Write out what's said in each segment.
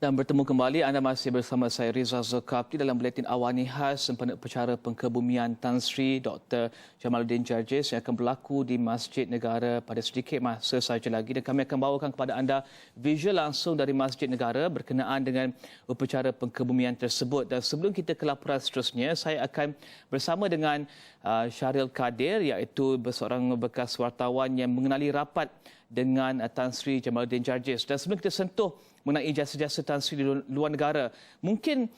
Dan bertemu kembali, anda masih bersama saya Rizal Zulkafli dalam buletin awani khas sempena upacara pengkebumian Tan Sri Dr. Jamaluddin Jarjis yang akan berlaku di Masjid Negara pada sedikit masa saja lagi. Dan kami akan bawakan kepada anda visual langsung dari Masjid Negara berkenaan dengan upacara pengkebumian tersebut. Dan sebelum kita ke laporan seterusnya, saya akan bersama dengan Syahril Kadir, iaitu seorang bekas wartawan yang mengenali rapat dengan Tan Sri Jamaluddin Jarjis. Dan sebelum kita sentuh mengenai jasa-jasa Tan Sri di luar negara, mungkin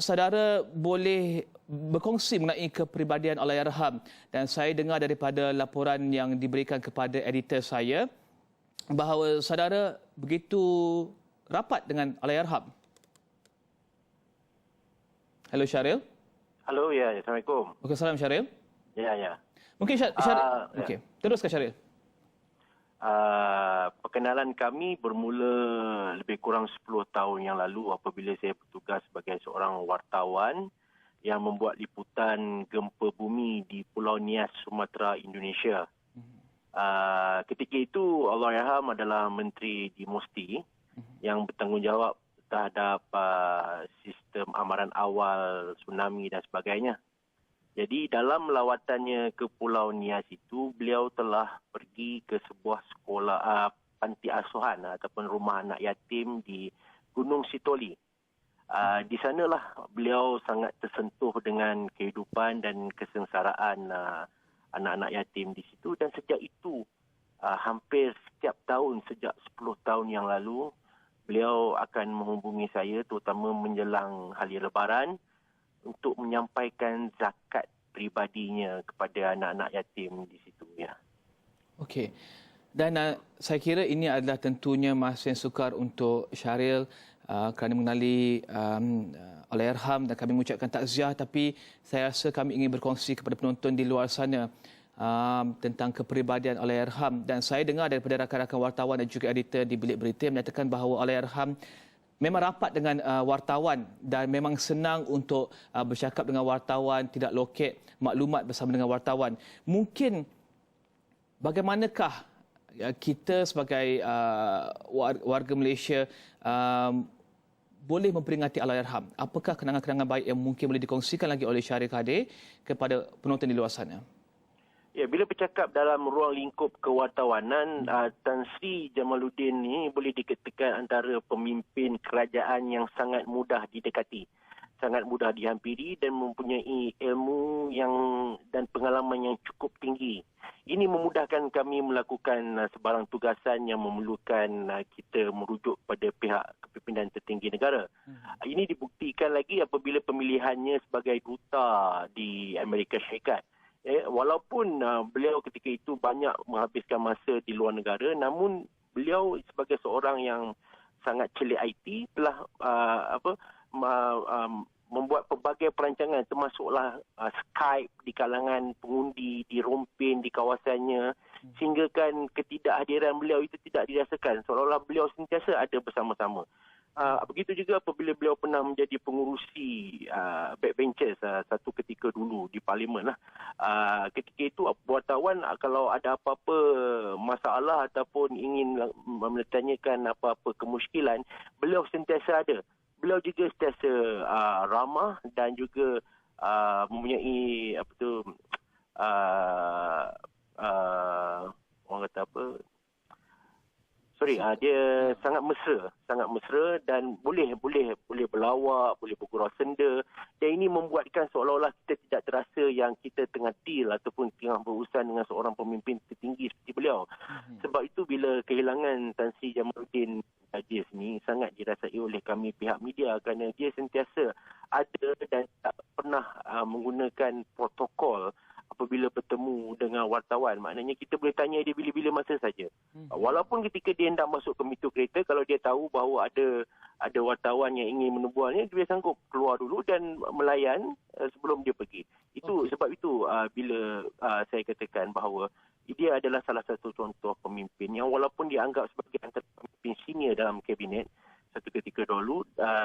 saudara boleh berkongsi mengenai kepribadian Allahyarham. Dan saya dengar daripada laporan yang diberikan kepada editor saya bahawa saudara begitu rapat dengan Allahyarham. Halo Syahril. Halo, ya. Assalamualaikum. Waalaikumsalam Syahril. Ya. Mungkin Syahril. Okey, teruskan Syahril. Perkenalan kami bermula lebih kurang 10 tahun yang lalu apabila saya bertugas sebagai seorang wartawan yang membuat liputan gempa bumi di Pulau Nias, Sumatera, Indonesia. Ketika itu Allahyarham adalah Menteri di Musti yang bertanggungjawab terhadap sistem amaran awal, tsunami dan sebagainya. Jadi dalam lawatannya ke Pulau Nias itu, beliau telah pergi ke sebuah sekolah panti asuhan ataupun rumah anak yatim di Gunung Sitoli. Di sanalah beliau sangat tersentuh dengan kehidupan dan kesengsaraan anak-anak yatim di situ. Dan sejak itu, hampir setiap tahun sejak 10 tahun yang lalu, beliau akan menghubungi saya terutama menjelang hari Lebaran untuk menyampaikan zakat pribadinya kepada anak-anak yatim di situ. Ya. Okey. Dan saya kira ini adalah tentunya masa yang sukar untuk Syahril kerana mengenali Allahyarham, dan kami mengucapkan takziah, tapi saya rasa kami ingin berkongsi kepada penonton di luar sana tentang kepribadian Allahyarham. Dan saya dengar daripada rakan-rakan wartawan dan juga editor di Bilik Berita menyatakan bahawa Allahyarham memang rapat dengan wartawan dan memang senang untuk bercakap dengan wartawan, tidak loket maklumat bersama dengan wartawan. Mungkin bagaimanakah kita sebagai warga Malaysia boleh memperingati Allahyarham? Apakah kenangan-kenangan baik yang mungkin boleh dikongsikan lagi oleh Syahril Kadir kepada penonton di luar sana? Ya, bila bercakap dalam ruang lingkup kewartawanan, Tan Sri Jamaluddin ini boleh dikatakan antara pemimpin kerajaan yang sangat mudah didekati, sangat mudah dihampiri dan mempunyai ilmu dan pengalaman yang cukup tinggi. Ini memudahkan kami melakukan sebarang tugasan yang memerlukan kita merujuk pada pihak kepimpinan tertinggi negara. Ini dibuktikan lagi apabila pemilihannya sebagai duta di Amerika Syarikat. Walaupun beliau ketika itu banyak menghabiskan masa di luar negara, namun beliau sebagai seorang yang sangat celik IT telah membuat pelbagai perancangan, termasuklah Skype di kalangan pengundi, di Rompin, di kawasannya, sehingga kan ketidakhadiran beliau itu tidak dirasakan, seolah-olah beliau sentiasa ada bersama-sama. Begitu juga apabila beliau pernah menjadi pengurusi backbenchers satu ketika dulu di Parlimen. Ketika itu wartawan kalau ada apa-apa masalah ataupun ingin bertanyakan apa-apa kemusykilan, beliau sentiasa ada. Beliau juga sentiasa ramah dan juga mempunyai orang kata apa? Dia sangat mesra dan boleh berlawak, boleh bergurau senda, dan ini membuatkan seolah-olah kita tidak terasa yang kita tengah deal ataupun tengah berurusan dengan seorang pemimpin tertinggi seperti beliau. Sebab itu bila kehilangan Tan Sri Jamaluddin Jarjis ni sangat dirasai oleh kami pihak media kerana dia sentiasa ada dan tak pernah menggunakan protokol apabila bertemu dengan wartawan. Maknanya kita boleh tanya dia bila-bila masa saja. Walaupun ketika dia hendak masuk ke pintu kereta, kalau dia tahu bahawa ada wartawan yang ingin menebualnya, dia sanggup keluar dulu dan melayan sebelum dia pergi. Sebab itu bila saya katakan bahawa dia adalah salah satu contoh pemimpin yang walaupun dianggap sebagai antara pemimpin senior dalam kabinet satu ketika dahulu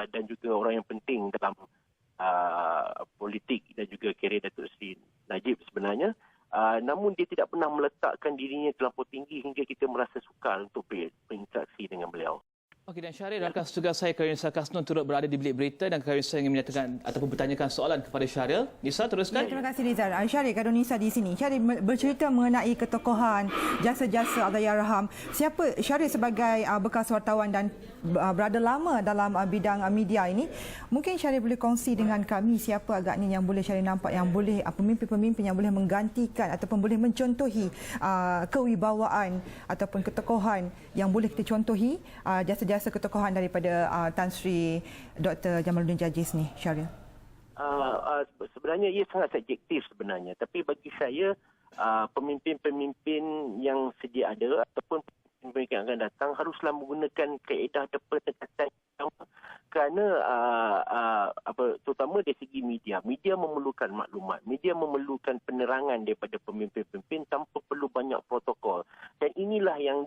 dan juga orang yang penting dalam politik dan juga kerjaya Datuk Seri Najib sebenarnya, namun dia tidak pernah meletakkan dirinya terlampau tinggi hingga kita merasa sukar untuk berinteraksi dengan beliau. Okey, dan Syaril, rakan tugas saya Karin Sarkasno turut berada di bilik berita dan Karin saya ingin menyatakan ataupun bertanyakan soalan kepada Syaril. Nisa, teruskan. Ya, terima kasih Rizal. Syaril, kalau Nisa di sini. Syaril bercerita mengenai ketokohan, jasa-jasa Allahyarham. Siapa Syaril sebagai bekas wartawan dan berada lama dalam bidang media ini, mungkin Syaril boleh kongsi dengan kami siapa agaknya yang boleh Syaril nampak yang boleh pemimpin-pemimpin yang boleh menggantikan ataupun boleh mencontohi kewibawaan ataupun ketokohan yang boleh kita contohi jasa-jasa ketokohan daripada Tan Sri Dr. Jamaluddin Jarjis ni, Syaril. Sebenarnya ia sangat subjektif sebenarnya. Tapi bagi saya, pemimpin-pemimpin yang sedia ada ataupun pemimpin yang akan datang haruslah menggunakan kaedah dan pendekatan yang sama. Kerana terutama dari segi media. Media memerlukan maklumat. Media memerlukan penerangan daripada pemimpin-pemimpin tanpa perlu banyak protokol. Dan inilah yang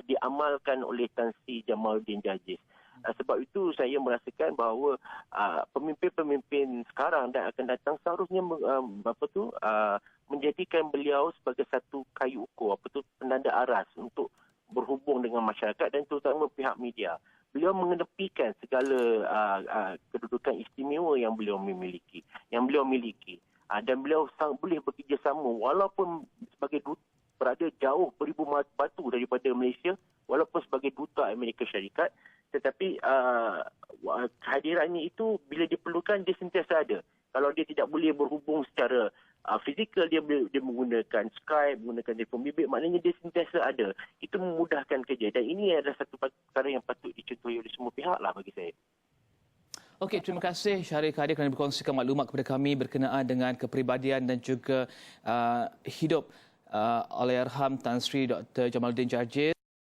diamalkan oleh Tan Sri Jamaluddin Jarjis. Sebab itu saya merasakan bahawa pemimpin-pemimpin sekarang dan akan datang seharusnya menjadikan beliau sebagai satu kayu ukur, penanda aras untuk berhubung dengan masyarakat dan terutama pihak media. Beliau mengenepikan segala kedudukan istimewa yang beliau miliki. Dan beliau boleh bekerjasama walaupun sebagai duta berada jauh beribu batu daripada Malaysia, walaupun sebagai duta Amerika Syarikat, tetapi kehadirannya itu bila diperlukan dia sentiasa ada. Kalau dia tidak boleh berhubung secara fizikal, dia menggunakan Skype, menggunakan telefon bimbit, maknanya dia sentiasa ada. Itu memudahkan kerja dan ini adalah satu perkara yang patut dicontohi oleh semua pihak lah bagi saya. Okey, terima kasih Syaril Kadir kerana berkongsikan maklumat kepada kami berkenaan dengan kepribadian dan juga hidup Allahyarham Tan Sri Dr. Jamaluddin Jarjis.